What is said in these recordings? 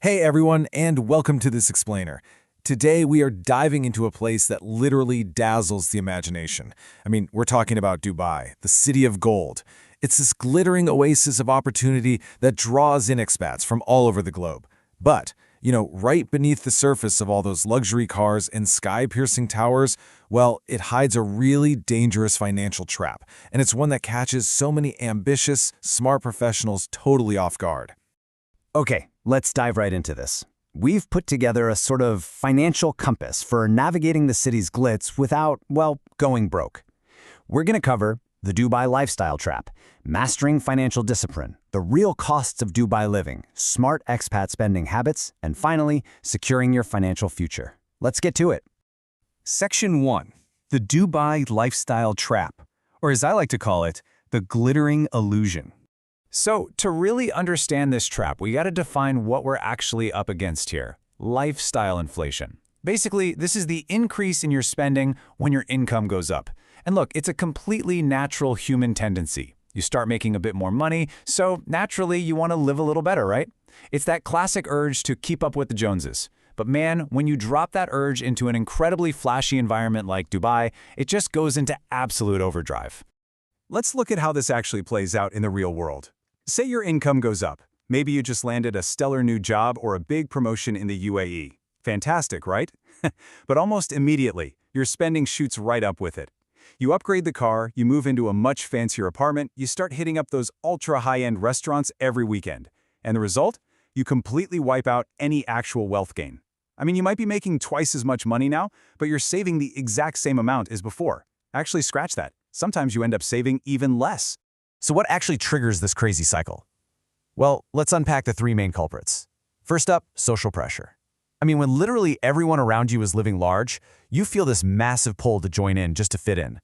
Hey everyone, and welcome to This Explainer. Today we are diving into a place that literally dazzles the imagination. We're talking about Dubai, the city of gold. It's this glittering oasis of opportunity that draws in expats from all over the globe. But, right beneath the surface of all those luxury cars and sky-piercing towers, well, it hides a really dangerous financial trap, and it's one that catches so many ambitious, smart professionals totally off guard. Okay, let's dive right into this. We've put together a sort of financial compass for navigating the city's glitz without, going broke. We're going to cover the Dubai lifestyle trap, mastering financial discipline, the real costs of Dubai living, smart expat spending habits, and finally, securing your financial future. Let's get to it. Section 1. The Dubai Lifestyle Trap, or as I like to call it, the glittering illusion. So, to really understand this trap, we got to define what we're actually up against here. Lifestyle inflation. Basically, this is the increase in your spending when your income goes up. And look, it's a completely natural human tendency. You start making a bit more money, so naturally you want to live a little better, right? It's that classic urge to keep up with the Joneses. But man, when you drop that urge into an incredibly flashy environment like Dubai, it just goes into absolute overdrive. Let's look at how this actually plays out in the real world. Say your income goes up. Maybe you just landed a stellar new job or a big promotion in the UAE. Fantastic, right? But almost immediately, your spending shoots right up with it. You upgrade the car, you move into a much fancier apartment, you start hitting up those ultra-high-end restaurants every weekend. And the result? You completely wipe out any actual wealth gain. You might be making twice as much money now, but you're saving the exact same amount as before. Actually, scratch that. Sometimes you end up saving even less. So what actually triggers this crazy cycle? Well, let's unpack the three main culprits. First up, social pressure. When literally everyone around you is living large, you feel this massive pull to join in just to fit in.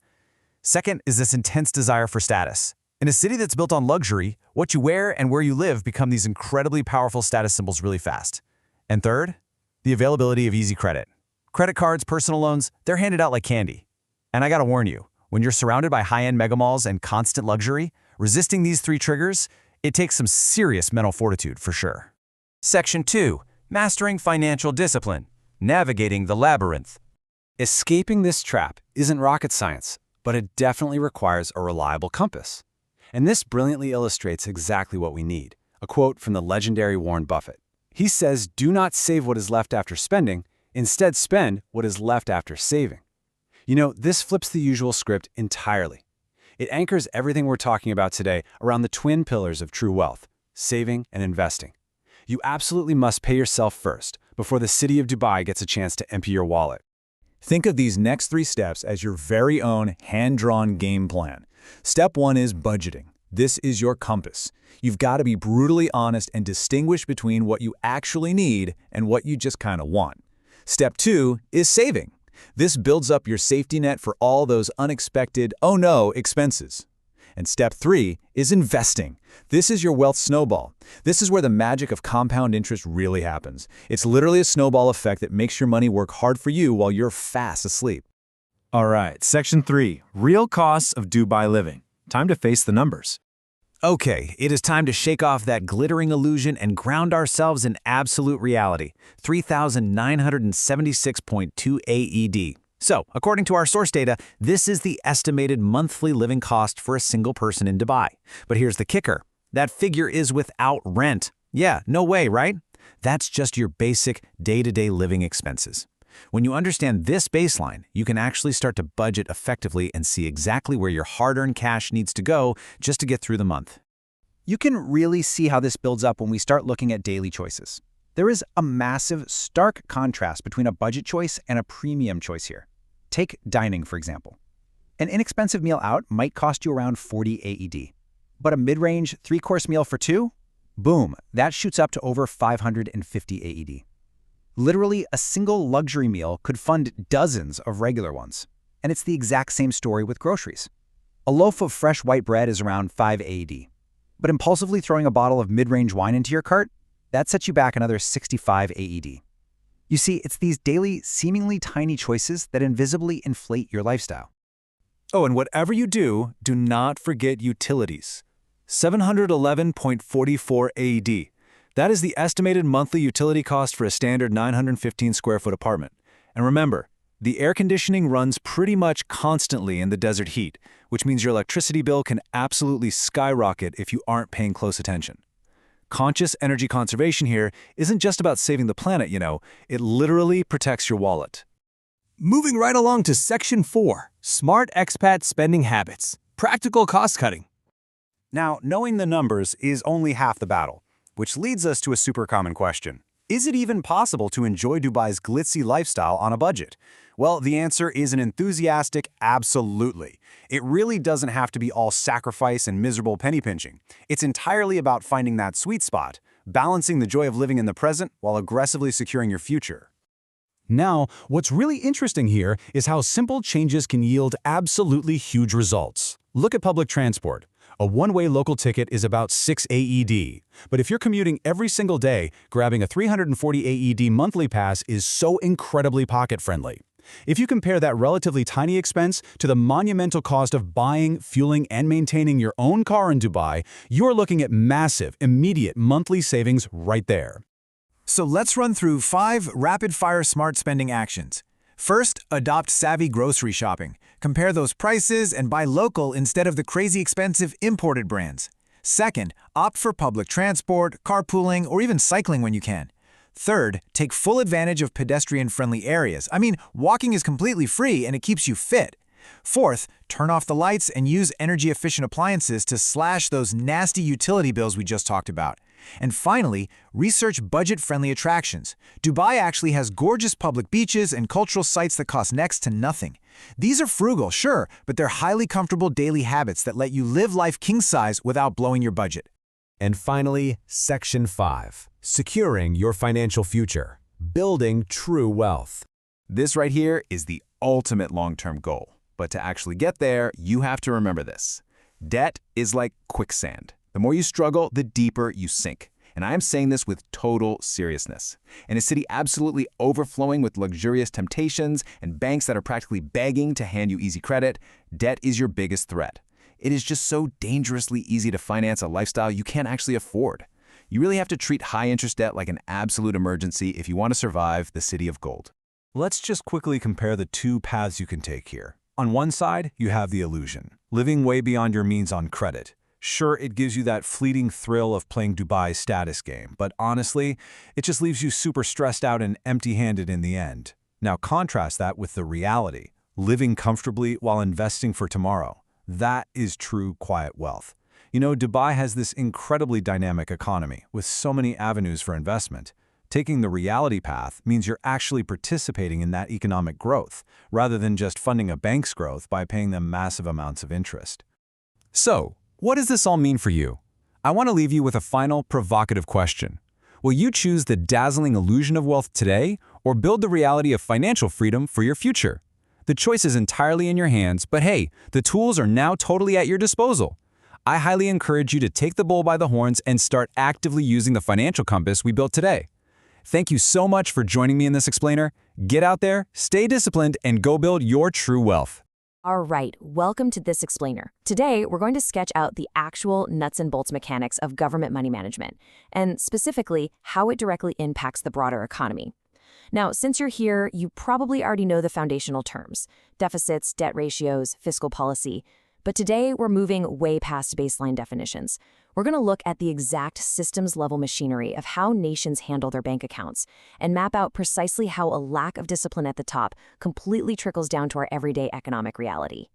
Second is this intense desire for status. In a city that's built on luxury, what you wear and where you live become these incredibly powerful status symbols really fast. And third, the availability of easy credit. Credit cards, personal loans, they're handed out like candy. And I gotta warn you, when you're surrounded by high-end megamalls and constant luxury, resisting these three triggers, it takes some serious mental fortitude for sure. Section 2. Mastering financial discipline. Navigating the labyrinth. Escaping this trap isn't rocket science, but it definitely requires a reliable compass. And this brilliantly illustrates exactly what we need. A quote from the legendary Warren Buffett. He says, "Do not save what is left after spending, instead spend what is left after saving." This flips the usual script entirely. It anchors everything we're talking about today around the twin pillars of true wealth, saving and investing. You absolutely must pay yourself first before the city of Dubai gets a chance to empty your wallet. Think of these next 3 steps as your very own hand-drawn game plan. Step 1 is budgeting. This is your compass. You've got to be brutally honest and distinguish between what you actually need and what you just kind of want. Step 2 is saving. This builds up your safety net for all those unexpected, oh no, expenses. And step 3 is investing. This is your wealth snowball. This is where the magic of compound interest really happens. It's literally a snowball effect that makes your money work hard for you while you're fast asleep. All right, Section 3, Real Costs of Dubai Living. Time to face the numbers. Okay, it is time to shake off that glittering illusion and ground ourselves in absolute reality, 3,976.2 AED. So, according to our source data, this is the estimated monthly living cost for a single person in Dubai. But here's the kicker. That figure is without rent. Yeah, no way, right? That's just your basic day-to-day living expenses. When you understand this baseline, you can actually start to budget effectively and see exactly where your hard-earned cash needs to go just to get through the month. You can really see how this builds up when we start looking at daily choices. There is a massive, stark contrast between a budget choice and a premium choice here. Take dining, for example. An inexpensive meal out might cost you around 40 AED. But a mid-range 3-course meal for 2? Boom, that shoots up to over 550 AED. Literally, a single luxury meal could fund dozens of regular ones. And it's the exact same story with groceries. A loaf of fresh white bread is around 5 AED. But impulsively throwing a bottle of mid-range wine into your cart, that sets you back another 65 AED. You see, it's these daily, seemingly tiny choices that invisibly inflate your lifestyle. Oh, and whatever you do, do not forget utilities. 711.44 AED. That is the estimated monthly utility cost for a standard 915 square foot apartment. And remember, the air conditioning runs pretty much constantly in the desert heat, which means your electricity bill can absolutely skyrocket if you aren't paying close attention. Conscious energy conservation here isn't just about saving the planet, it literally protects your wallet. Moving right along to Section 4, Smart Expat Spending Habits, Practical Cost Cutting. Now, knowing the numbers is only half the battle, which leads us to a super common question. Is it even possible to enjoy Dubai's glitzy lifestyle on a budget? Well, the answer is an enthusiastic absolutely. It really doesn't have to be all sacrifice and miserable penny pinching. It's entirely about finding that sweet spot, balancing the joy of living in the present while aggressively securing your future. Now, what's really interesting here is how simple changes can yield absolutely huge results. Look at public transport. A one-way local ticket is about 6 AED. But if you're commuting every single day, grabbing a 340 AED monthly pass is so incredibly pocket-friendly. If you compare that relatively tiny expense to the monumental cost of buying, fueling, and maintaining your own car in Dubai, you're looking at massive, immediate monthly savings right there. So let's run through 5 rapid-fire smart spending actions. First, adopt savvy grocery shopping. Compare those prices and buy local instead of the crazy expensive imported brands. Second, opt for public transport, carpooling, or even cycling when you can. Third, take full advantage of pedestrian-friendly areas. Walking is completely free and it keeps you fit. Fourth, turn off the lights and use energy-efficient appliances to slash those nasty utility bills we just talked about. And finally, research budget-friendly attractions. Dubai actually has gorgeous public beaches and cultural sites that cost next to nothing. These are frugal, sure, but they're highly comfortable daily habits that let you live life king-size without blowing your budget. And finally, Section 5, Securing Your Financial Future, Building True Wealth. This right here is the ultimate long-term goal. But to actually get there, you have to remember this. Debt is like quicksand. The more you struggle, the deeper you sink. And I am saying this with total seriousness. In a city absolutely overflowing with luxurious temptations and banks that are practically begging to hand you easy credit, debt is your biggest threat. It is just so dangerously easy to finance a lifestyle you can't actually afford. You really have to treat high-interest debt like an absolute emergency if you want to survive the city of gold. Let's just quickly compare the 2 paths you can take here. On one side, you have the illusion, living way beyond your means on credit. Sure, it gives you that fleeting thrill of playing Dubai's status game, but honestly, it just leaves you super stressed out and empty-handed in the end. Now contrast that with the reality, living comfortably while investing for tomorrow. That is true quiet wealth. Dubai has this incredibly dynamic economy with so many avenues for investment. Taking the reality path means you're actually participating in that economic growth, rather than just funding a bank's growth by paying them massive amounts of interest. So, what does this all mean for you? I want to leave you with a final, provocative question. Will you choose the dazzling illusion of wealth today, or build the reality of financial freedom for your future? The choice is entirely in your hands, but hey, the tools are now totally at your disposal. I highly encourage you to take the bull by the horns and start actively using the financial compass we built today. Thank you so much for joining me in this explainer. Get out there, stay disciplined, and go build your true wealth. All right, welcome to This Explainer. Today, we're going to sketch out the actual nuts and bolts mechanics of government money management, and specifically, how it directly impacts the broader economy. Now, since you're here, you probably already know the foundational terms: deficits, debt ratios, fiscal policy. But today, we're moving way past baseline definitions. We're going to look at the exact systems-level machinery of how nations handle their bank accounts and map out precisely how a lack of discipline at the top completely trickles down to our everyday economic reality.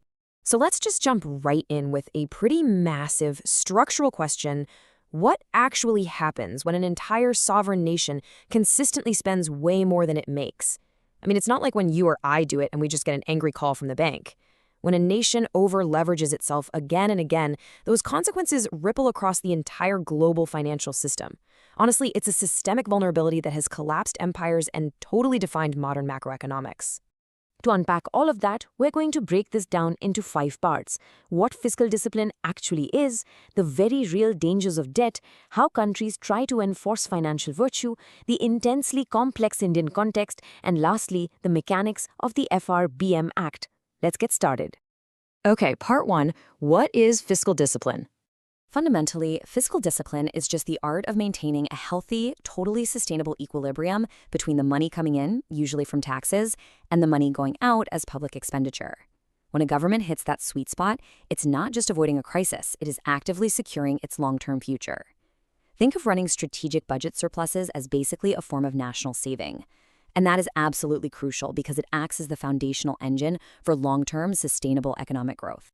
So let's just jump right in with a pretty massive structural question. What actually happens when an entire sovereign nation consistently spends way more than it makes? It's not like when you or I do it and we just get an angry call from the bank. When a nation over-leverages itself again and again, those consequences ripple across the entire global financial system. Honestly, it's a systemic vulnerability that has collapsed empires and totally defined modern macroeconomics. To unpack all of that, we're going to break this down into 5 parts: what fiscal discipline actually is, the very real dangers of debt, how countries try to enforce financial virtue, the intensely complex Indian context, and lastly, the mechanics of the FRBM Act. Let's get started. Okay, part 1, what is fiscal discipline? Fundamentally, fiscal discipline is just the art of maintaining a healthy, totally sustainable equilibrium between the money coming in, usually from taxes, and the money going out as public expenditure. When a government hits that sweet spot, it's not just avoiding a crisis, it is actively securing its long-term future. Think of running strategic budget surpluses as basically a form of national saving. And that is absolutely crucial because it acts as the foundational engine for long-term sustainable economic growth.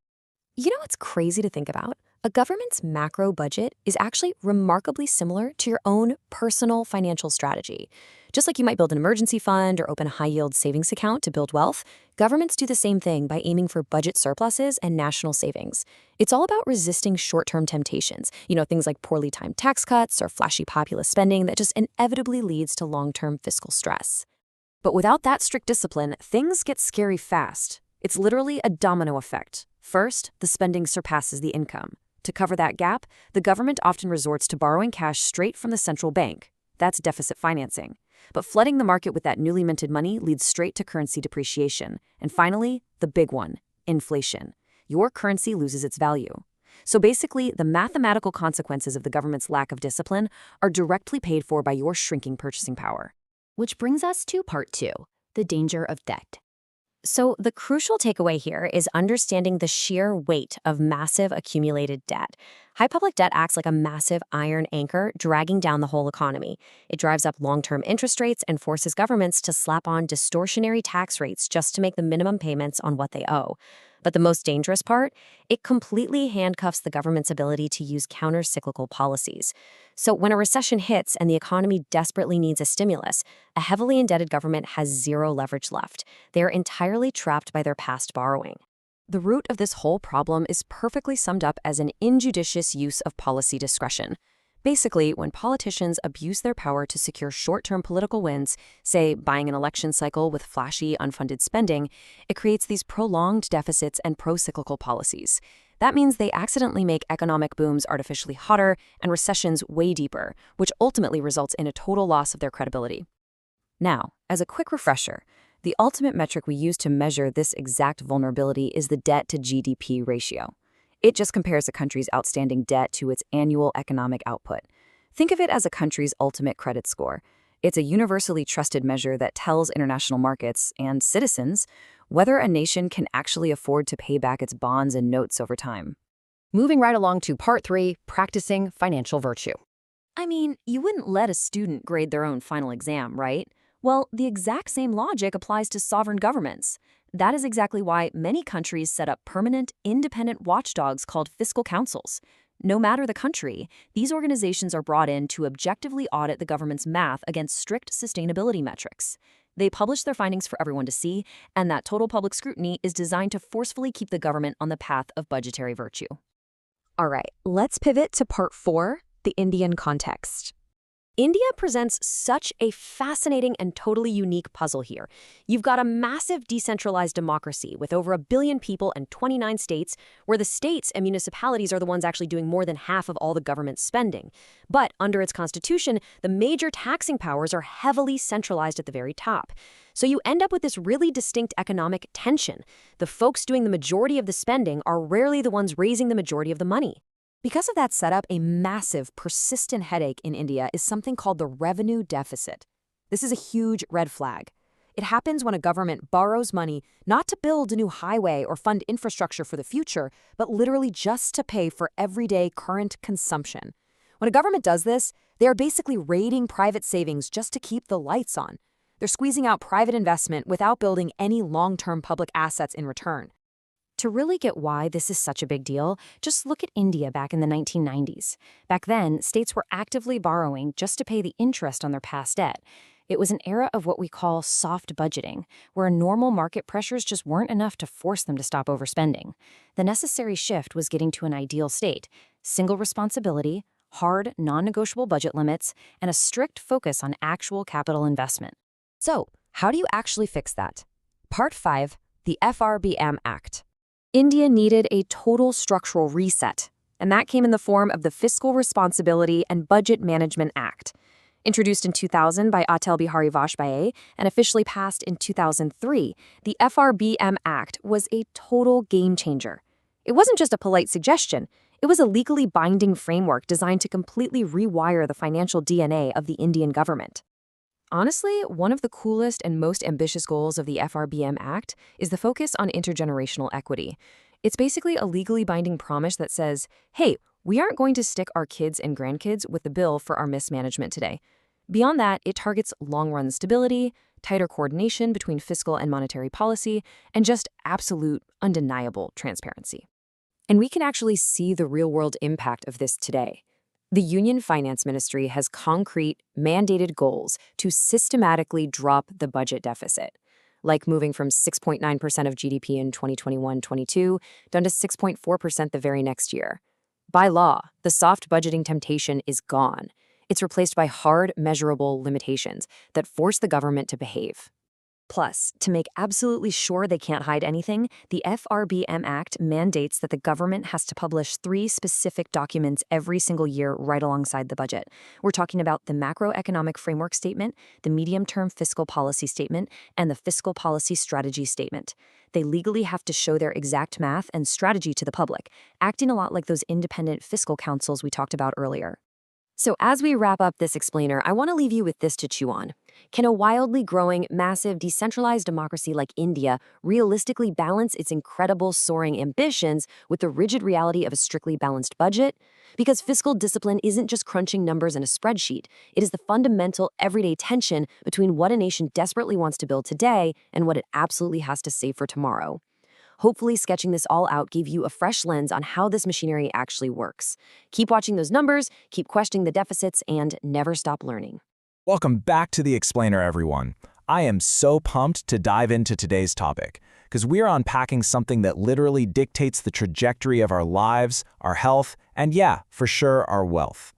You know what's crazy to think about? A government's macro budget is actually remarkably similar to your own personal financial strategy. Just like you might build an emergency fund or open a high-yield savings account to build wealth, governments do the same thing by aiming for budget surpluses and national savings. It's all about resisting short-term temptations, things like poorly timed tax cuts or flashy populist spending that just inevitably leads to long-term fiscal stress. But without that strict discipline, things get scary fast. It's literally a domino effect. First, the spending surpasses the income. To cover that gap, the government often resorts to borrowing cash straight from the central bank. That's deficit financing. But flooding the market with that newly minted money leads straight to currency depreciation. And finally, the big one, inflation. Your currency loses its value. So basically, the mathematical consequences of the government's lack of discipline are directly paid for by your shrinking purchasing power. Which brings us to part 2, the danger of debt. So the crucial takeaway here is understanding the sheer weight of massive accumulated debt. High public debt acts like a massive iron anchor dragging down the whole economy. It drives up long-term interest rates and forces governments to slap on distortionary tax rates just to make the minimum payments on what they owe. But the most dangerous part, it completely handcuffs the government's ability to use counter-cyclical policies. So when a recession hits and the economy desperately needs a stimulus, a heavily indebted government has zero leverage left. They are entirely trapped by their past borrowing. The root of this whole problem is perfectly summed up as an injudicious use of policy discretion. Basically, when politicians abuse their power to secure short-term political wins, say buying an election cycle with flashy, unfunded spending, it creates these prolonged deficits and pro-cyclical policies. That means they accidentally make economic booms artificially hotter and recessions way deeper, which ultimately results in a total loss of their credibility. Now, as a quick refresher, the ultimate metric we use to measure this exact vulnerability is the debt-to-GDP ratio. It just compares a country's outstanding debt to its annual economic output. Think of it as a country's ultimate credit score. It's a universally trusted measure that tells international markets and citizens whether a nation can actually afford to pay back its bonds and notes over time. Moving right along to part 3, practicing financial virtue. I mean, you wouldn't let a student grade their own final exam, right? Well, the exact same logic applies to sovereign governments. That is exactly why many countries set up permanent, independent watchdogs called fiscal councils. No matter the country, these organizations are brought in to objectively audit the government's math against strict sustainability metrics. They publish their findings for everyone to see, and that total public scrutiny is designed to forcefully keep the government on the path of budgetary virtue. All right, let's pivot to part 4, the Indian context. India presents such a fascinating and totally unique puzzle here. You've got a massive decentralized democracy with over 1 billion people and 29 states, where the states and municipalities are the ones actually doing more than half of all the government spending. But under its constitution, the major taxing powers are heavily centralized at the very top. So you end up with this really distinct economic tension. The folks doing the majority of the spending are rarely the ones raising the majority of the money. Because of that setup, a massive, persistent headache in India is something called the revenue deficit. This is a huge red flag. It happens when a government borrows money not to build a new highway or fund infrastructure for the future, but literally just to pay for everyday current consumption. When a government does this, they are basically raiding private savings just to keep the lights on. They're squeezing out private investment without building any long-term public assets in return. To really get why this is such a big deal, just look at India back in the 1990s. Back then, states were actively borrowing just to pay the interest on their past debt. It was an era of what we call soft budgeting, where normal market pressures just weren't enough to force them to stop overspending. The necessary shift was getting to an ideal state: single responsibility, hard, non-negotiable budget limits, and a strict focus on actual capital investment. So, how do you actually fix that? Part 5, the FRBM Act. India needed a total structural reset, and that came in the form of the Fiscal Responsibility and Budget Management Act. Introduced in 2000 by Atal Bihari Vajpayee and officially passed in 2003, the FRBM Act was a total game changer. It wasn't just a polite suggestion. It was a legally binding framework designed to completely rewire the financial DNA of the Indian government. Honestly, one of the coolest and most ambitious goals of the FRBM Act is the focus on intergenerational equity. It's basically a legally binding promise that says, hey, we aren't going to stick our kids and grandkids with the bill for our mismanagement today. Beyond that, it targets long-run stability, tighter coordination between fiscal and monetary policy, and just absolute, undeniable transparency. And we can actually see the real-world impact of this today. The Union Finance Ministry has concrete, mandated goals to systematically drop the budget deficit, like moving from 6.9% of GDP in 2021-22 down to 6.4% the very next year. By law, the soft budgeting temptation is gone. It's replaced by hard, measurable limitations that force the government to behave. Plus, to make absolutely sure they can't hide anything, the FRBM Act mandates that the government has to publish 3 specific documents every single year right alongside the budget. We're talking about the Macroeconomic Framework Statement, the Medium-Term Fiscal Policy Statement, and the Fiscal Policy Strategy Statement. They legally have to show their exact math and strategy to the public, acting a lot like those independent fiscal councils we talked about earlier. So as we wrap up this explainer, I want to leave you with this to chew on. Can a wildly growing, massive, decentralized democracy like India realistically balance its incredible, soaring ambitions with the rigid reality of a strictly balanced budget? Because fiscal discipline isn't just crunching numbers in a spreadsheet. It is the fundamental, everyday tension between what a nation desperately wants to build today and what it absolutely has to save for tomorrow. Hopefully, sketching this all out gave you a fresh lens on how this machinery actually works. Keep watching those numbers, keep questioning the deficits, and never stop learning. Welcome back to The Explainer, everyone. I am so pumped to dive into today's topic, because we're unpacking something that literally dictates the trajectory of our lives, our health, and yeah, for sure, our wealth.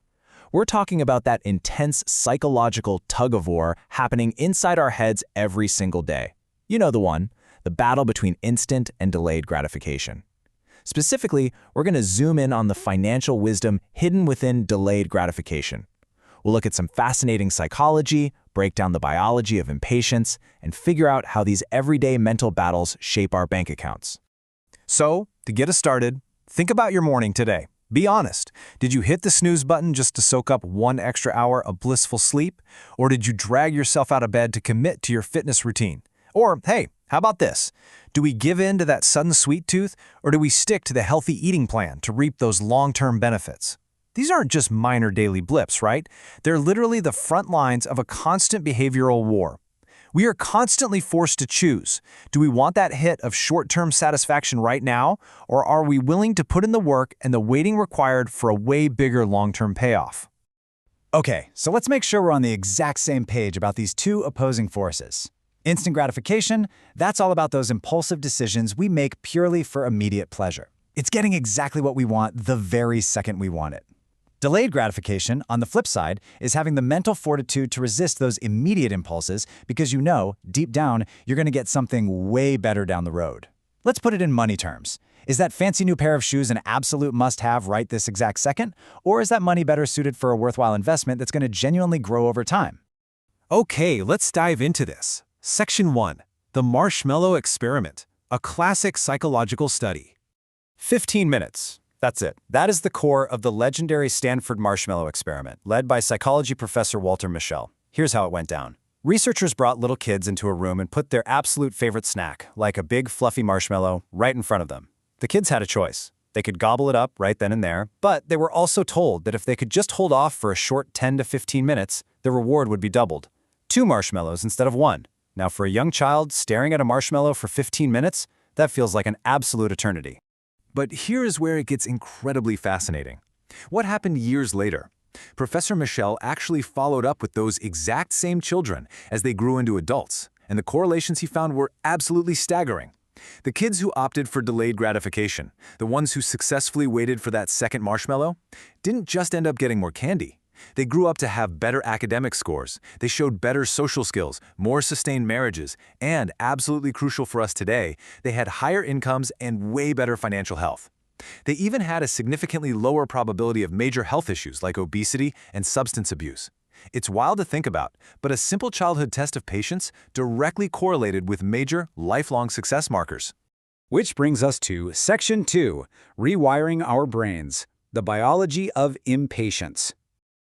We're talking about that intense psychological tug-of-war happening inside our heads every single day. You know the one. The battle between instant and delayed gratification. Specifically, we're going to zoom in on the financial wisdom hidden within delayed gratification. We'll look at some fascinating psychology, break down the biology of impatience, and figure out how these everyday mental battles shape our bank accounts. So, to get us started, think about your morning today. Be honest. Did you hit the snooze button just to soak up 1 extra hour of blissful sleep? Or did you drag yourself out of bed to commit to your fitness routine? Or, hey, how about this? Do we give in to that sudden sweet tooth, or do we stick to the healthy eating plan to reap those long-term benefits? These aren't just minor daily blips, right? They're literally the front lines of a constant behavioral war. We are constantly forced to choose. Do we want that hit of short-term satisfaction right now, or are we willing to put in the work and the waiting required for a way bigger long-term payoff? Okay, so let's make sure we're on the exact same page about these two opposing forces. Instant gratification, that's all about those impulsive decisions we make purely for immediate pleasure. It's getting exactly what we want the very second we want it. Delayed gratification, on the flip side, is having the mental fortitude to resist those immediate impulses because you know, deep down, you're going to get something way better down the road. Let's put it in money terms. Is that fancy new pair of shoes an absolute must-have right this exact second? Or is that money better suited for a worthwhile investment that's going to genuinely grow over time? Okay, let's dive into this. Section 1. The Marshmallow Experiment, a classic psychological study. 15 minutes. That's it. That is the core of the legendary Stanford Marshmallow Experiment, led by psychology professor Walter Mischel. Here's how it went down. Researchers brought little kids into a room and put their absolute favorite snack, like a big fluffy marshmallow, right in front of them. The kids had a choice. They could gobble it up right then and there, but they were also told that if they could just hold off for a short 10 to 15 minutes, the reward would be doubled. 2 marshmallows instead of 1. Now, for a young child, staring at a marshmallow for 15 minutes, that feels like an absolute eternity. But here's where it gets incredibly fascinating. What happened years later? Professor Mischel actually followed up with those exact same children as they grew into adults, and the correlations he found were absolutely staggering. The kids who opted for delayed gratification, the ones who successfully waited for that second marshmallow, didn't just end up getting more candy. They grew up to have better academic scores, they showed better social skills, more sustained marriages, and, absolutely crucial for us today, they had higher incomes and way better financial health. They even had a significantly lower probability of major health issues like obesity and substance abuse. It's wild to think about, but a simple childhood test of patience directly correlated with major, lifelong success markers. Which brings us to Section 2, Rewiring Our Brains, the Biology of Impatience.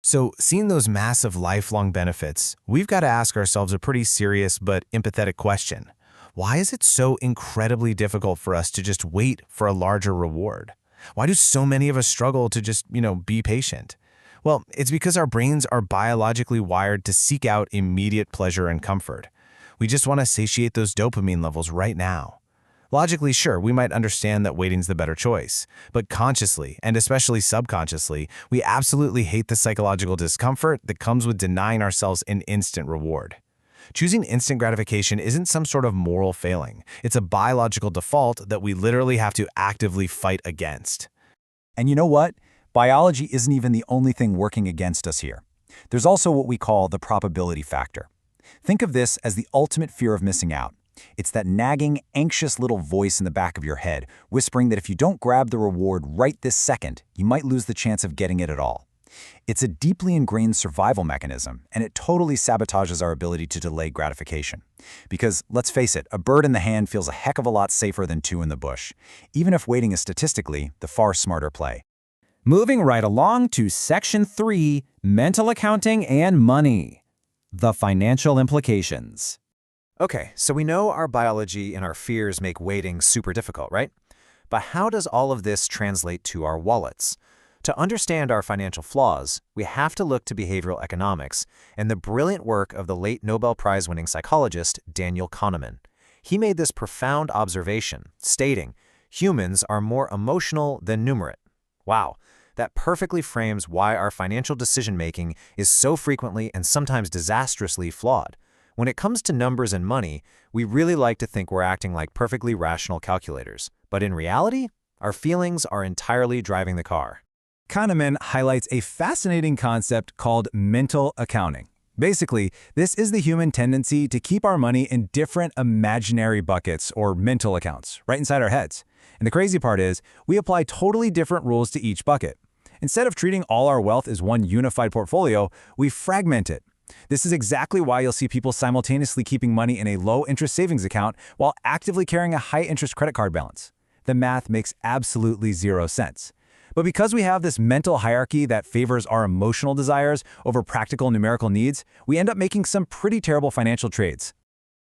So, seeing those massive lifelong benefits, we've got to ask ourselves a pretty serious but empathetic question. Why is it so incredibly difficult for us to just wait for a larger reward? Why do so many of us struggle to just, be patient? Well, it's because our brains are biologically wired to seek out immediate pleasure and comfort. We just want to satiate those dopamine levels right now. Logically, sure, we might understand that waiting's the better choice, but consciously, and especially subconsciously, we absolutely hate the psychological discomfort that comes with denying ourselves an instant reward. Choosing instant gratification isn't some sort of moral failing. It's a biological default that we literally have to actively fight against. And you know what? Biology isn't even the only thing working against us here. There's also what we call the probability factor. Think of this as the ultimate fear of missing out. It's that nagging, anxious little voice in the back of your head, whispering that if you don't grab the reward right this second, you might lose the chance of getting it at all. It's a deeply ingrained survival mechanism, and it totally sabotages our ability to delay gratification. Because, let's face it, a bird in the hand feels a heck of a lot safer than two in the bush, even if waiting is statistically the far smarter play. Moving right along to Section 3, Mental Accounting and Money. The Financial Implications. Okay, so we know our biology and our fears make waiting super difficult, right? But how does all of this translate to our wallets? To understand our financial flaws, we have to look to behavioral economics and the brilliant work of the late Nobel Prize-winning psychologist Daniel Kahneman. He made this profound observation, stating, "Humans are more emotional than numerate." Wow, that perfectly frames why our financial decision-making is so frequently and sometimes disastrously flawed. When it comes to numbers and money, we really like to think we're acting like perfectly rational calculators. But in reality, our feelings are entirely driving the car. Kahneman highlights a fascinating concept called mental accounting. Basically, this is the human tendency to keep our money in different imaginary buckets or mental accounts right inside our heads. And the crazy part is, we apply totally different rules to each bucket. Instead of treating all our wealth as one unified portfolio, we fragment it. This is exactly why you'll see people simultaneously keeping money in a low-interest savings account while actively carrying a high-interest credit card balance. The math makes absolutely zero sense. But because we have this mental hierarchy that favors our emotional desires over practical numerical needs, we end up making some pretty terrible financial trades.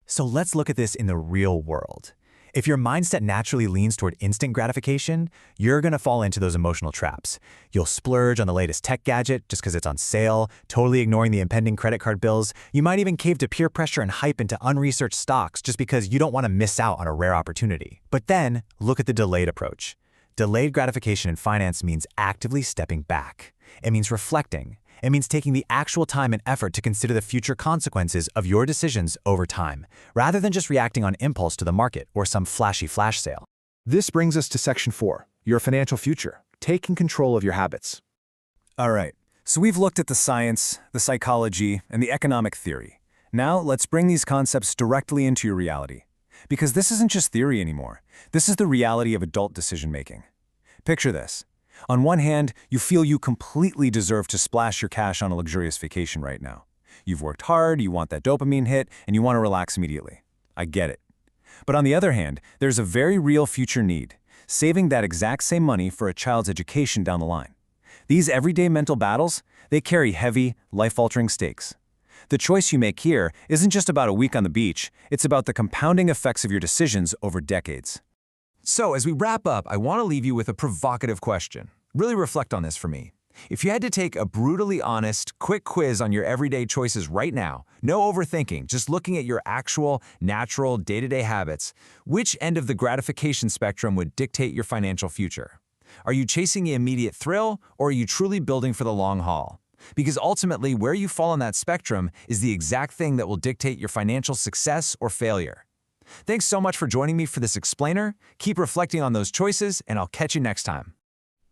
So let's look at this in the real world. If your mindset naturally leans toward instant gratification, you're going to fall into those emotional traps. You'll splurge on the latest tech gadget just because it's on sale, totally ignoring the impending credit card bills. You might even cave to peer pressure and hype into unresearched stocks just because you don't want to miss out on a rare opportunity. But then, look at the delayed approach. Delayed gratification in finance means actively stepping back. It means reflecting. It means taking the actual time and effort to consider the future consequences of your decisions over time, rather than just reacting on impulse to the market or some flashy flash sale. This brings us to Section 4, your financial future, taking control of your habits. All right, so we've looked at the science, the psychology, and the economic theory. Now let's bring these concepts directly into your reality. Because this isn't just theory anymore. This is the reality of adult decision-making. Picture this. On one hand, you feel you completely deserve to splash your cash on a luxurious vacation right now. You've worked hard, you want that dopamine hit, and you want to relax immediately. I get it. But on the other hand, there's a very real future need, saving that exact same money for a child's education down the line. These everyday mental battles, they carry heavy, life-altering stakes. The choice you make here isn't just about a week on the beach, it's about the compounding effects of your decisions over decades. So as we wrap up, I want to leave you with a provocative question. Really reflect on this for me. If you had to take a brutally honest, quick quiz on your everyday choices right now, no overthinking, just looking at your actual, natural, day-to-day habits, which end of the gratification spectrum would dictate your financial future? Are you chasing the immediate thrill, or are you truly building for the long haul? Because ultimately, where you fall on that spectrum is the exact thing that will dictate your financial success or failure. Thanks so much for joining me for this explainer. Keep reflecting on those choices, and I'll catch you next time.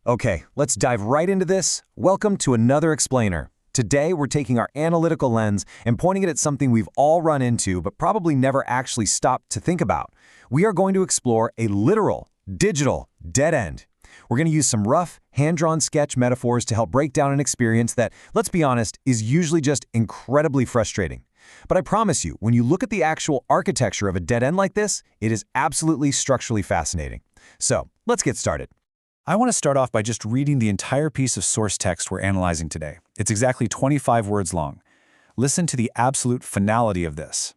Okay, let's dive right into this. Welcome to another explainer. Today, we're taking our analytical lens and pointing it at something we've all run into but probably never actually stopped to think about. We are going to explore a literal, digital, dead end. We're going to use some rough, hand-drawn sketch metaphors to help break down an experience that, let's be honest, is usually just incredibly frustrating. But I promise you, when you look at the actual architecture of a dead end like this, it is absolutely structurally fascinating. So, let's get started. I want to start off by just reading the entire piece of source text we're analyzing today. It's exactly 25 words long. Listen to the absolute finality of this.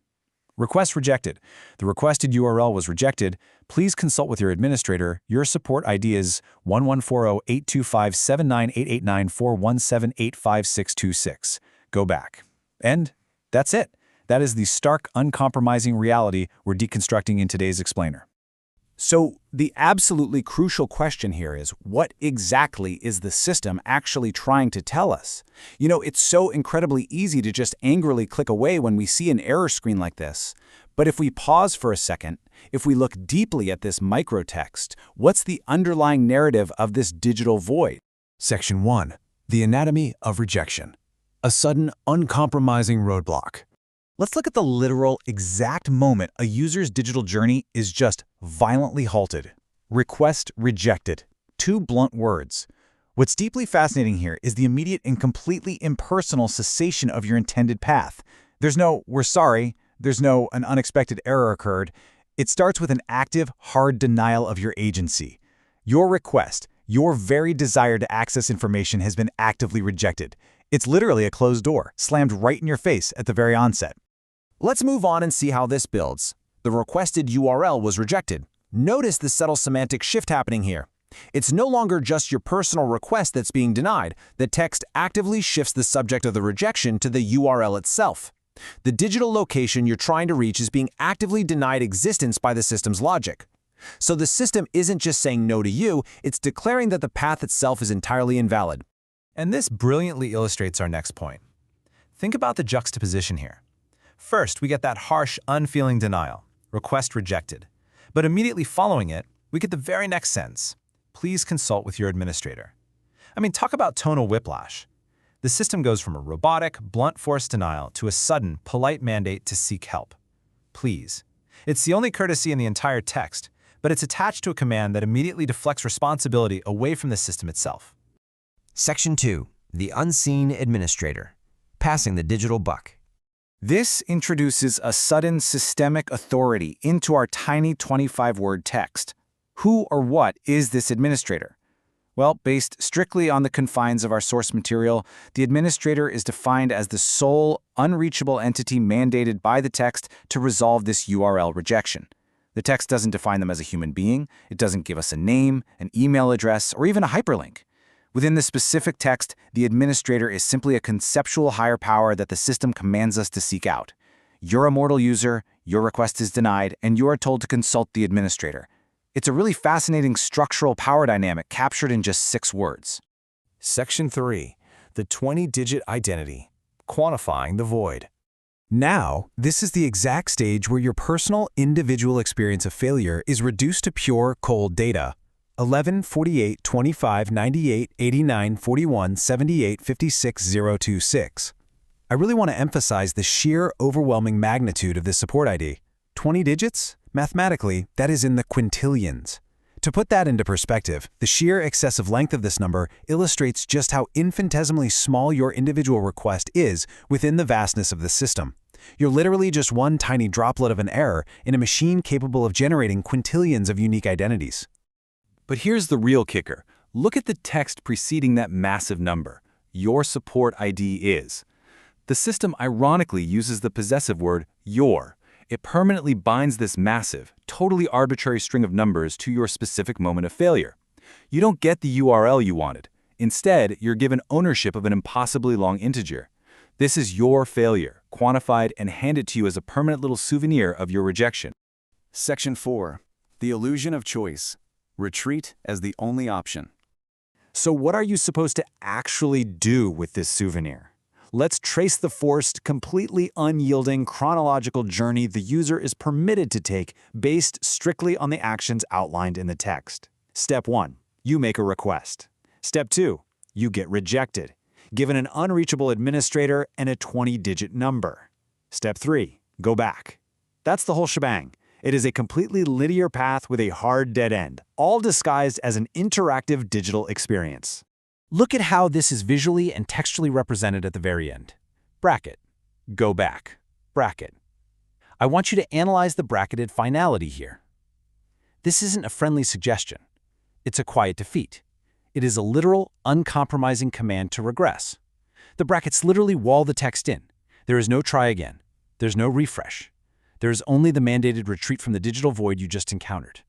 Request rejected. The requested URL was rejected. Please consult with your administrator. Your support ID is 1140-825-79889-417-85626. Go back. And that's it. That is the stark, uncompromising reality we're deconstructing in today's explainer. So the absolutely crucial question here is, what exactly is the system actually trying to tell us? You know, it's so incredibly easy to just angrily click away when we see an error screen like this. But if we pause for a second, if we look deeply at this microtext, what's the underlying narrative of this digital void? Section 1. The anatomy of rejection. A sudden, uncompromising roadblock. Let's look at the literal, exact moment a user's digital journey is just violently halted. Request rejected. Two blunt words. What's deeply fascinating here is the immediate and completely impersonal cessation of your intended path. There's no, "we're sorry," there's no, "an unexpected error occurred." It starts with an active, hard denial of your agency. Your request, your very desire to access information has been actively rejected. It's literally a closed door, slammed right in your face at the very onset. Let's move on and see how this builds. The requested URL was rejected. Notice the subtle semantic shift happening here. It's no longer just your personal request that's being denied. The text actively shifts the subject of the rejection to the URL itself. The digital location you're trying to reach is being actively denied existence by the system's logic. So the system isn't just saying no to you, it's declaring that the path itself is entirely invalid. And this brilliantly illustrates our next point. Think about the juxtaposition here. First, we get that harsh, unfeeling denial, request rejected. But immediately following it, we get the very next sentence. Please consult with your administrator. I mean, talk about tonal whiplash. The system goes from a robotic, blunt force denial to a sudden, polite mandate to seek help. Please. It's the only courtesy in the entire text, but it's attached to a command that immediately deflects responsibility away from the system itself. Section 2. The Unseen Administrator. Passing the digital buck. This introduces a sudden systemic authority into our tiny 25-word text. Who or what is this administrator? Well, based strictly on the confines of our source material, the administrator is defined as the sole, unreachable entity mandated by the text to resolve this URL rejection. The text doesn't define them as a human being, it doesn't give us a name, an email address, or even a hyperlink. Within the specific text, the administrator is simply a conceptual higher power that the system commands us to seek out. You're a mortal user, your request is denied, and you are told to consult the administrator. It's a really fascinating structural power dynamic captured in just 6 words. Section 3. The 20-digit identity. Quantifying the void. Now, this is the exact stage where your personal, individual experience of failure is reduced to pure, cold data. 11, 48, 25, 98, 89, 41, 78, 56, 026. I really want to emphasize the sheer, overwhelming magnitude of this support ID. 20 digits? Mathematically, that is in the quintillions. To put that into perspective, the sheer excessive length of this number illustrates just how infinitesimally small your individual request is within the vastness of the system. You're literally just one tiny droplet of an error in a machine capable of generating quintillions of unique identities. But here's the real kicker. Look at the text preceding that massive number. Your support ID is. The system ironically uses the possessive word your. It permanently binds this massive, totally arbitrary string of numbers to your specific moment of failure. You don't get the URL you wanted. Instead, you're given ownership of an impossibly long integer. This is your failure, quantified and handed to you as a permanent little souvenir of your rejection. Section 4. The Illusion of Choice. Retreat as the only option. So what are you supposed to actually do with this souvenir? Let's trace the forced, completely unyielding chronological journey the user is permitted to take based strictly on the actions outlined in the text. Step 1. You make a request. Step 2. You get rejected, given an unreachable administrator and a 20-digit number. Step 3. Go back. That's the whole shebang. It is a completely linear path with a hard dead end, all disguised as an interactive digital experience. Look at how this is visually and textually represented at the very end. Bracket. Go back. bracket. I want you to analyze the bracketed finality here. This isn't a friendly suggestion. It's a quiet defeat. It is a literal, uncompromising command to regress. The brackets literally wall the text in. There is no try again. There's no refresh. There is only the mandated retreat from the digital void you just encountered.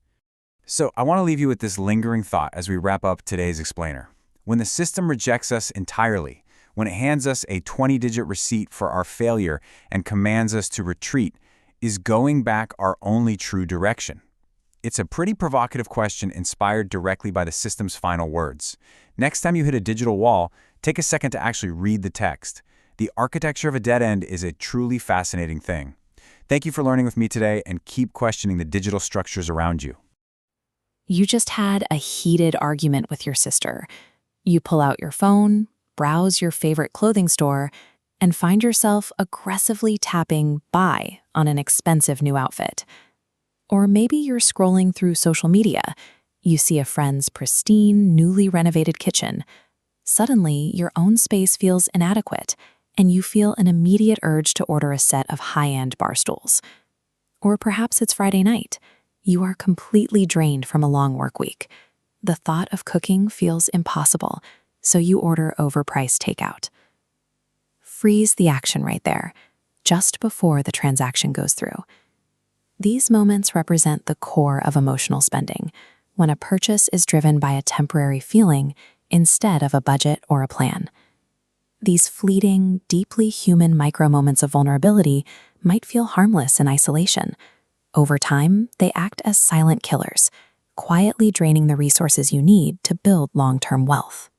So I want to leave you with this lingering thought as we wrap up today's explainer. When the system rejects us entirely, when it hands us a 20-digit receipt for our failure and commands us to retreat, is going back our only true direction? It's a pretty provocative question inspired directly by the system's final words. Next time you hit a digital wall, take a second to actually read the text. The architecture of a dead end is a truly fascinating thing. Thank you for learning with me today, and keep questioning the digital structures around you. You just had a heated argument with your sister. You pull out your phone, browse your favorite clothing store, and find yourself aggressively tapping buy on an expensive new outfit. Or maybe you're scrolling through social media. You see a friend's pristine, newly renovated kitchen. Suddenly, your own space feels inadequate, and you feel an immediate urge to order a set of high-end bar stools. Or perhaps it's Friday night. You are completely drained from a long work week. The thought of cooking feels impossible, so you order overpriced takeout. Freeze the action right there, just before the transaction goes through. These moments represent the core of emotional spending, when a purchase is driven by a temporary feeling instead of a budget or a plan. These fleeting, deeply human micro-moments of vulnerability might feel harmless in isolation. Over time, they act as silent killers, quietly draining the resources you need to build long-term wealth.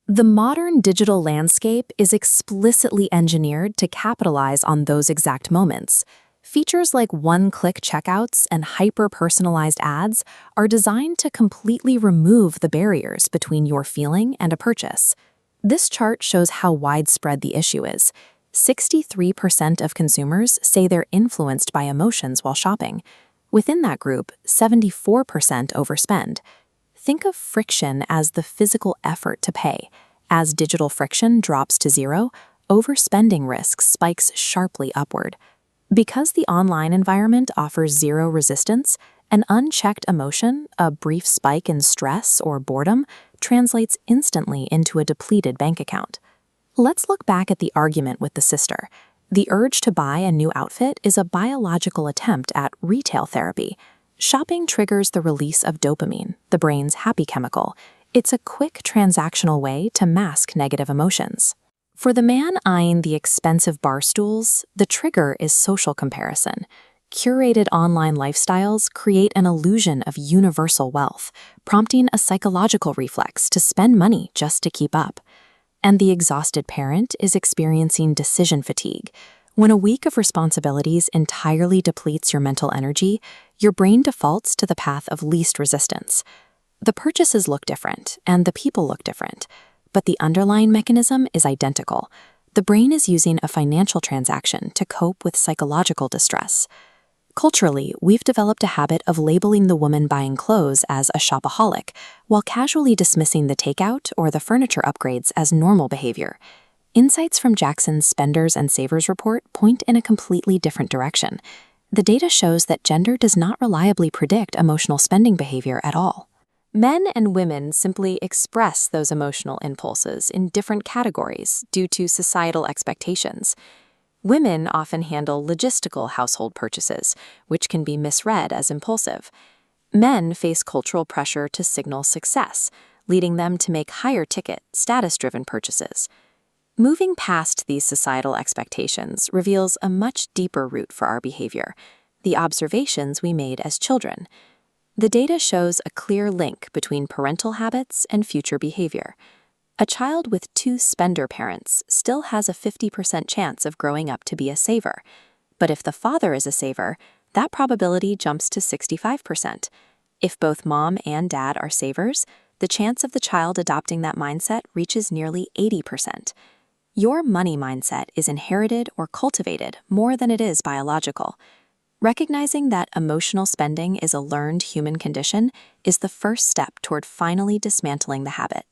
The modern digital landscape is explicitly engineered to capitalize on those exact moments. Features like one-click checkouts and hyper-personalized ads are designed to completely remove the barriers between your feeling and a purchase. This chart shows how widespread the issue is. 63% of consumers say they're influenced by emotions while shopping. Within that group, 74% overspend. Think of friction as the physical effort to pay. As digital friction drops to zero, overspending risk spikes sharply upward. Because the online environment offers zero resistance, an unchecked emotion, a brief spike in stress or boredom, translates instantly into a depleted bank account. Let's look back at the argument with the sister. The urge to buy a new outfit is a biological attempt at retail therapy. Shopping triggers the release of dopamine, the brain's happy chemical. It's a quick transactional way to mask negative emotions. For the man eyeing the expensive bar stools, the trigger is social comparison. Curated online lifestyles create an illusion of universal wealth, prompting a psychological reflex to spend money just to keep up. And the exhausted parent is experiencing decision fatigue. When a week of responsibilities entirely depletes your mental energy, your brain defaults to the path of least resistance. The purchases look different, and the people look different, but the underlying mechanism is identical. The brain is using a financial transaction to cope with psychological distress. Culturally, we've developed a habit of labeling the woman buying clothes as a shopaholic, while casually dismissing the takeout or the furniture upgrades as normal behavior. Insights from Jackson's Spenders and Savers report point in a completely different direction. The data shows that gender does not reliably predict emotional spending behavior at all. Men and women simply express those emotional impulses in different categories due to societal expectations. Women often handle logistical household purchases, which can be misread as impulsive. Men face cultural pressure to signal success, leading them to make higher-ticket, status-driven purchases. Moving past these societal expectations reveals a much deeper root for our behavior, the observations we made as children. The data shows a clear link between parental habits and future behavior. A child with two spender parents still has a 50% chance of growing up to be a saver. But if the father is a saver, that probability jumps to 65%. If both mom and dad are savers, the chance of the child adopting that mindset reaches nearly 80%. Your money mindset is inherited or cultivated more than it is biological. Recognizing that emotional spending is a learned human condition is the first step toward finally dismantling the habit.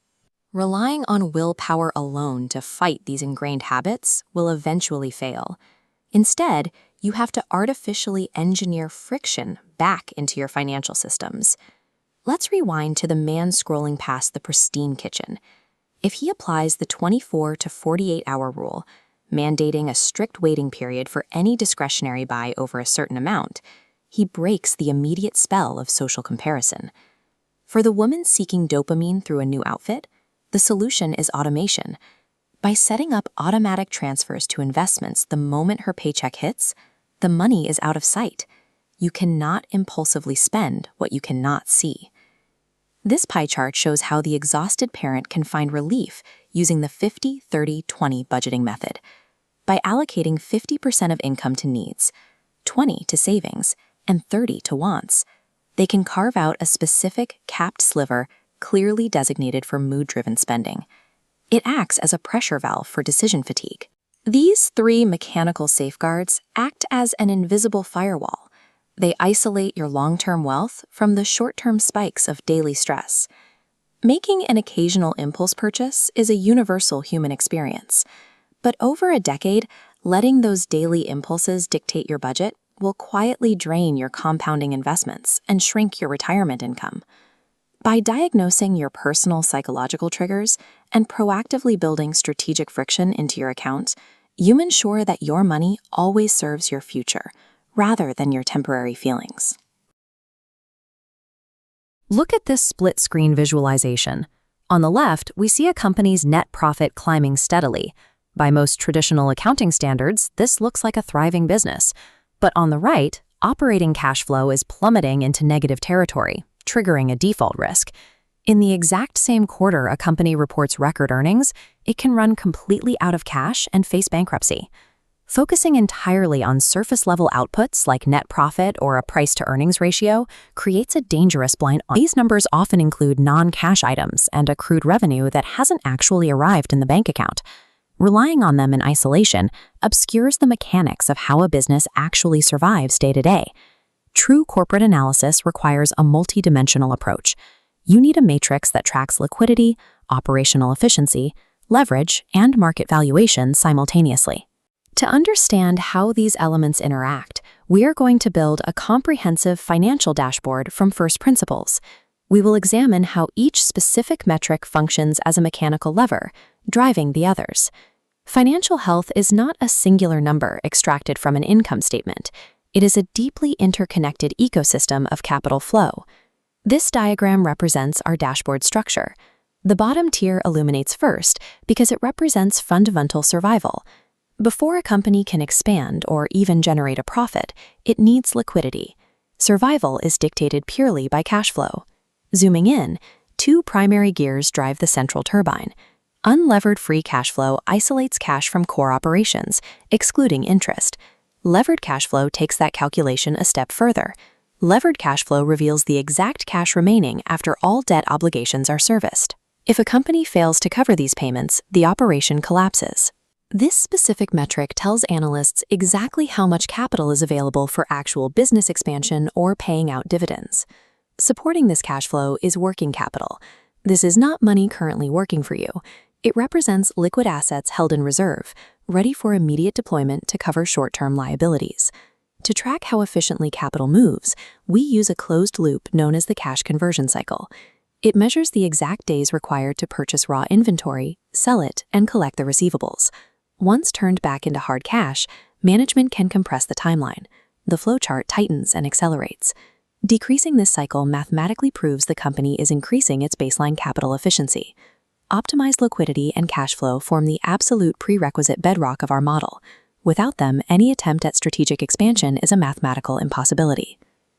Relying on willpower alone to fight these ingrained habits will eventually fail. Instead, you have to artificially engineer friction back into your financial systems. Let's rewind to the man scrolling past the pristine kitchen. If he applies the 24 to 48-hour rule, mandating a strict waiting period for any discretionary buy over a certain amount, he breaks the immediate spell of social comparison. For the woman seeking dopamine through a new outfit, the solution is automation. By setting up automatic transfers to investments the moment her paycheck hits, the money is out of sight. You cannot impulsively spend what you cannot see. This pie chart shows how the exhausted parent can find relief using the 50-30-20 budgeting method. By allocating 50% of income to needs, 20 to savings, and 30 to wants, they can carve out a specific capped sliver clearly designated for mood-driven spending. It acts as a pressure valve for decision fatigue. These 3 mechanical safeguards act as an invisible firewall. They isolate your long-term wealth from the short-term spikes of daily stress. Making an occasional impulse purchase is a universal human experience. But over a decade, letting those daily impulses dictate your budget will quietly drain your compounding investments and shrink your retirement income. By diagnosing your personal psychological triggers and proactively building strategic friction into your account, you ensure that your money always serves your future, rather than your temporary feelings. Look at this split-screen visualization. On the left, we see a company's net profit climbing steadily. By most traditional accounting standards, this looks like a thriving business. But on the right, operating cash flow is plummeting into negative territory, triggering a default risk. In the exact same quarter a company reports record earnings, it can run completely out of cash and face bankruptcy. Focusing entirely on surface-level outputs like net profit or a price-to-earnings ratio creates a dangerous blind spot. These numbers often include non-cash items and accrued revenue that hasn't actually arrived in the bank account. Relying on them in isolation obscures the mechanics of how a business actually survives day to day. True corporate analysis requires a multidimensional approach. You need a matrix that tracks liquidity, operational efficiency, leverage, and market valuation simultaneously. To understand how these elements interact, we are going to build a comprehensive financial dashboard from first principles. We will examine how each specific metric functions as a mechanical lever, driving the others. Financial health is not a singular number extracted from an income statement. It is a deeply interconnected ecosystem of capital flow. This diagram represents our dashboard structure. The bottom tier illuminates first because it represents fundamental survival. Before a company can expand or even generate a profit, it needs liquidity. Survival is dictated purely by cash flow. Zooming in, 2 primary gears drive the central turbine. Unlevered free cash flow isolates cash from core operations, excluding interest. Levered cash flow takes that calculation a step further. Levered cash flow reveals the exact cash remaining after all debt obligations are serviced. If a company fails to cover these payments, the operation collapses. This specific metric tells analysts exactly how much capital is available for actual business expansion or paying out dividends. Supporting this cash flow is working capital. This is not money currently working for you. It represents liquid assets held in reserve, ready for immediate deployment to cover short-term liabilities. To track how efficiently capital moves, we use a closed loop known as the cash conversion cycle. It measures the exact days required to purchase raw inventory, sell it, and collect the receivables. Once turned back into hard cash, management can compress the timeline. The flowchart tightens and accelerates. Decreasing this cycle mathematically proves the company is increasing its baseline capital efficiency. Optimized liquidity and cash flow form the absolute prerequisite bedrock of our model. Without them, any attempt at strategic expansion is a mathematical impossibility.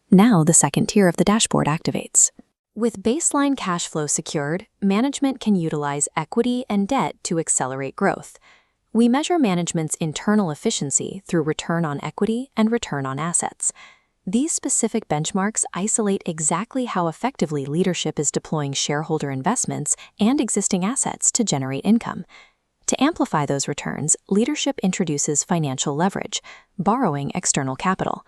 Now the second tier of the dashboard activates. With baseline cash flow secured, management can utilize equity and debt to accelerate growth. We measure management's internal efficiency through return on equity and return on assets. These specific benchmarks isolate exactly how effectively leadership is deploying shareholder investments and existing assets to generate income. To amplify those returns, leadership introduces financial leverage, borrowing external capital.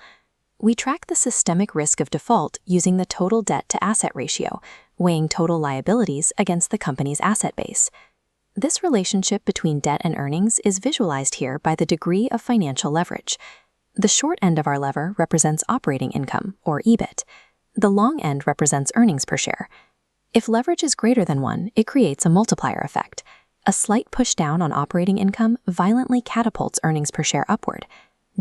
We track the systemic risk of default using the total debt-to-asset ratio, weighing total liabilities against the company's asset base. This relationship between debt and earnings is visualized here by the degree of financial leverage. The short end of our lever represents operating income, or EBIT. The long end represents earnings per share. If leverage is greater than 1, it creates a multiplier effect. A slight push down on operating income violently catapults earnings per share upward.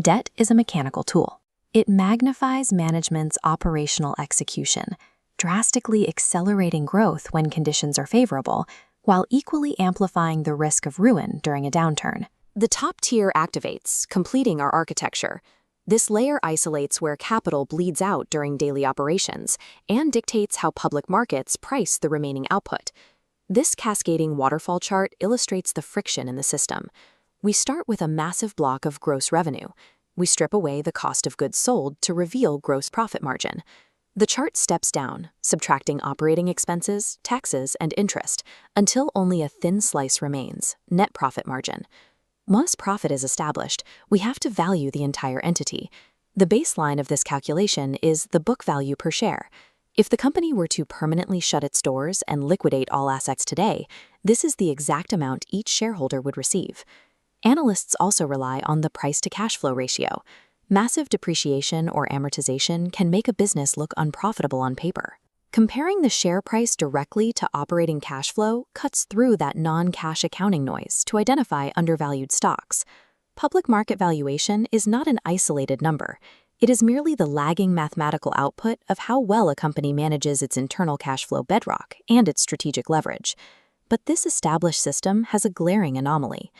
Debt is a mechanical tool. It magnifies management's operational execution, drastically accelerating growth when conditions are favorable, while equally amplifying the risk of ruin during a downturn. The top tier activates, completing our architecture. This layer isolates where capital bleeds out during daily operations and dictates how public markets price the remaining output. This cascading waterfall chart illustrates the friction in the system. We start with a massive block of gross revenue. We strip away the cost of goods sold to reveal gross profit margin. The chart steps down, subtracting operating expenses, taxes, and interest, until only a thin slice remains, net profit margin. Once profit is established, we have to value the entire entity. The baseline of this calculation is the book value per share. If the company were to permanently shut its doors and liquidate all assets today, this is the exact amount each shareholder would receive. Analysts also rely on the price-to-cash flow ratio. Massive depreciation or amortization can make a business look unprofitable on paper. Comparing the share price directly to operating cash flow cuts through that non-cash accounting noise to identify undervalued stocks. Public market valuation is not an isolated number. It is merely the lagging mathematical output of how well a company manages its internal cash flow bedrock and its strategic leverage. But this established system has a glaring anomaly.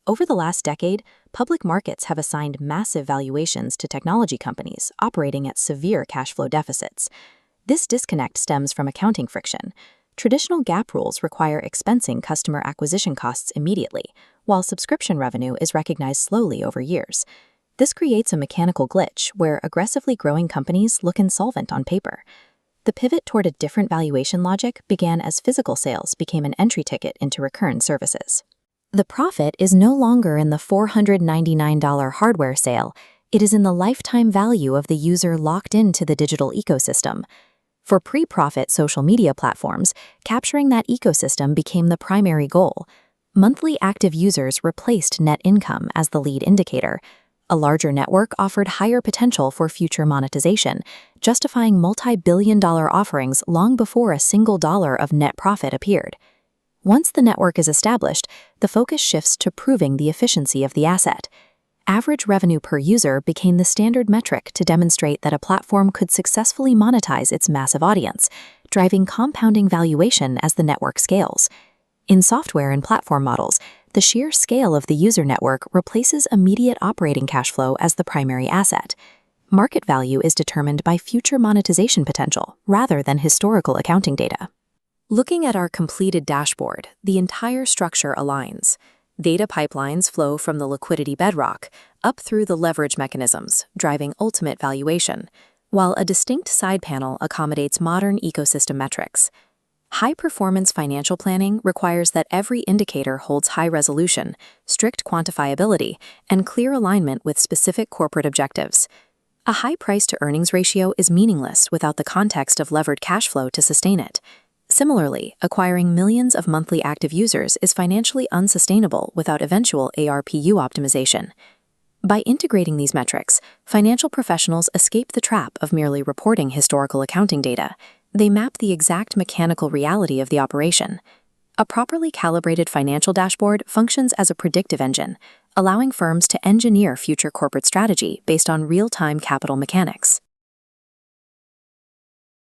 Over the last decade, public markets have assigned massive valuations to technology companies operating at severe cash flow deficits. This disconnect stems from accounting friction. Traditional GAAP rules require expensing customer acquisition costs immediately, while subscription revenue is recognized slowly over years. This creates a mechanical glitch where aggressively growing companies look insolvent on paper. The pivot toward a different valuation logic began as physical sales became an entry ticket into recurrent services. The profit is no longer in the $499 hardware sale. It is in the lifetime value of the user locked into the digital ecosystem. For pre-profit social media platforms, capturing that ecosystem became the primary goal. Monthly active users replaced net income as the lead indicator. A larger network offered higher potential for future monetization, justifying multi-billion-dollar offerings long before a single dollar of net profit appeared. Once the network is established, the focus shifts to proving the efficiency of the asset. Average revenue per user became the standard metric to demonstrate that a platform could successfully monetize its massive audience, driving compounding valuation as the network scales. In software and platform models, the sheer scale of the user network replaces immediate operating cash flow as the primary asset. Market value is determined by future monetization potential rather than historical accounting data. Looking at our completed dashboard, the entire structure aligns. Data pipelines flow from the liquidity bedrock up through the leverage mechanisms, driving ultimate valuation, while a distinct side panel accommodates modern ecosystem metrics. High-performance financial planning requires that every indicator holds high resolution, strict quantifiability, and clear alignment with specific corporate objectives. A high price-to-earnings ratio is meaningless without the context of levered cash flow to sustain it. Similarly, acquiring millions of monthly active users is financially unsustainable without eventual ARPU optimization. By integrating these metrics, financial professionals escape the trap of merely reporting historical accounting data. They map the exact mechanical reality of the operation. A properly calibrated financial dashboard functions as a predictive engine, allowing firms to engineer future corporate strategy based on real-time capital mechanics.